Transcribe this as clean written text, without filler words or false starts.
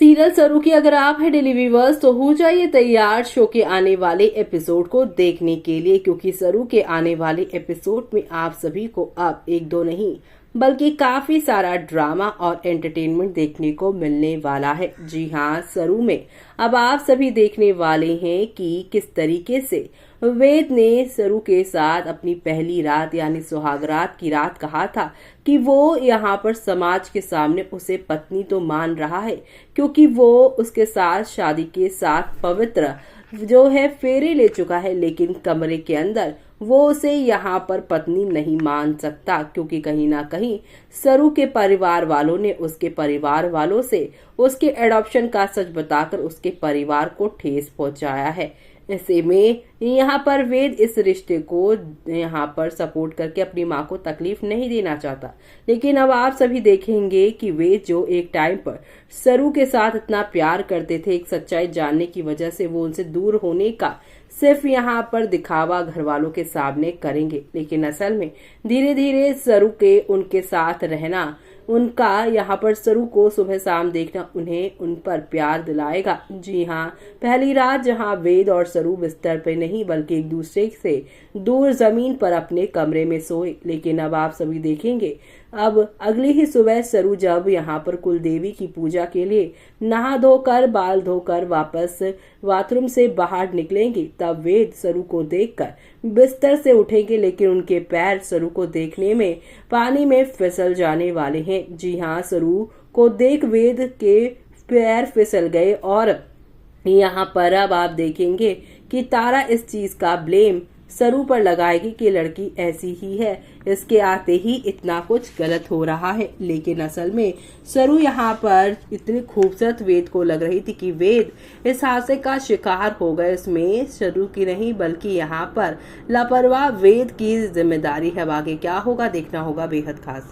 Serial सरू की अगर आप हैं डेली व्यूअर्स तो हो जाइए तैयार शो के आने वाले एपिसोड को देखने के लिए, क्योंकि सरू के आने वाले एपिसोड में आप सभी को अब एक दो नहीं बल्कि काफी सारा ड्रामा और एंटरटेनमेंट देखने को मिलने वाला है। जी हाँ, सरू में अब आप सभी देखने वाले हैं कि किस तरीके से वेद ने सरू के साथ अपनी पहली रात यानी सुहाग रात की रात कहा था कि वो यहाँ पर समाज के सामने उसे पत्नी तो मान रहा है, क्योंकि वो उसके साथ शादी के साथ पवित्र जो है फेरे ले चुका है, लेकिन कमरे के अंदर वो उसे यहाँ पर पत्नी नहीं मान सकता, क्योंकि कहीं ना कहीं सरू के परिवार वालों ने उसके परिवार वालों से उसके एडॉप्शन का सच बताकर उसके परिवार को ठेस पहुंचाया है। ऐसे में यहाँ पर वेद इस रिश्ते को यहाँ पर सपोर्ट करके अपनी माँ को तकलीफ नहीं देना चाहता, लेकिन अब आप सभी देखेंगे कि वेद जो एक टाइम पर सरू के साथ इतना प्यार करते थे, एक सच्चाई जानने की वजह से वो उनसे दूर होने का सिर्फ यहाँ पर दिखावा घर वालों के सामने करेंगे, लेकिन असल में धीरे धीरे सरू के उनके साथ रहना, उनका यहाँ पर सरू को सुबह शाम देखना उन्हें उन पर प्यार दिलाएगा। जी हाँ, पहली रात जहाँ वेद और सरू बिस्तर पे नहीं बल्कि एक दूसरे से दूर जमीन पर अपने कमरे में सोए, लेकिन अब आप सभी देखेंगे अब अगली ही सुबह सरू जब यहाँ पर कुलदेवी की पूजा के लिए नहा धोकर बाल धोकर वापस बाथरूम से बाहर निकलेंगे, तब वेद सरू को देखकर बिस्तर से उठेंगे, लेकिन उनके पैर सरू को देखने में पानी में फिसल जाने वाले हैं। जी हाँ, सरू को देख वेद के पैर फिसल गए और यहाँ पर अब आप देखेंगे कि तारा इस चीज का ब्लेम सरू पर लगाएगी कि लड़की ऐसी ही है, इसके आते ही इतना कुछ गलत हो रहा है। लेकिन असल में सरू यहाँ पर इतनी खूबसूरत वेद को लग रही थी कि वेद इस हादसे का शिकार हो गए। इसमें सरू की नहीं बल्कि यहाँ पर लापरवाह वेद की जिम्मेदारी है। आगे क्या होगा देखना होगा बेहद खास।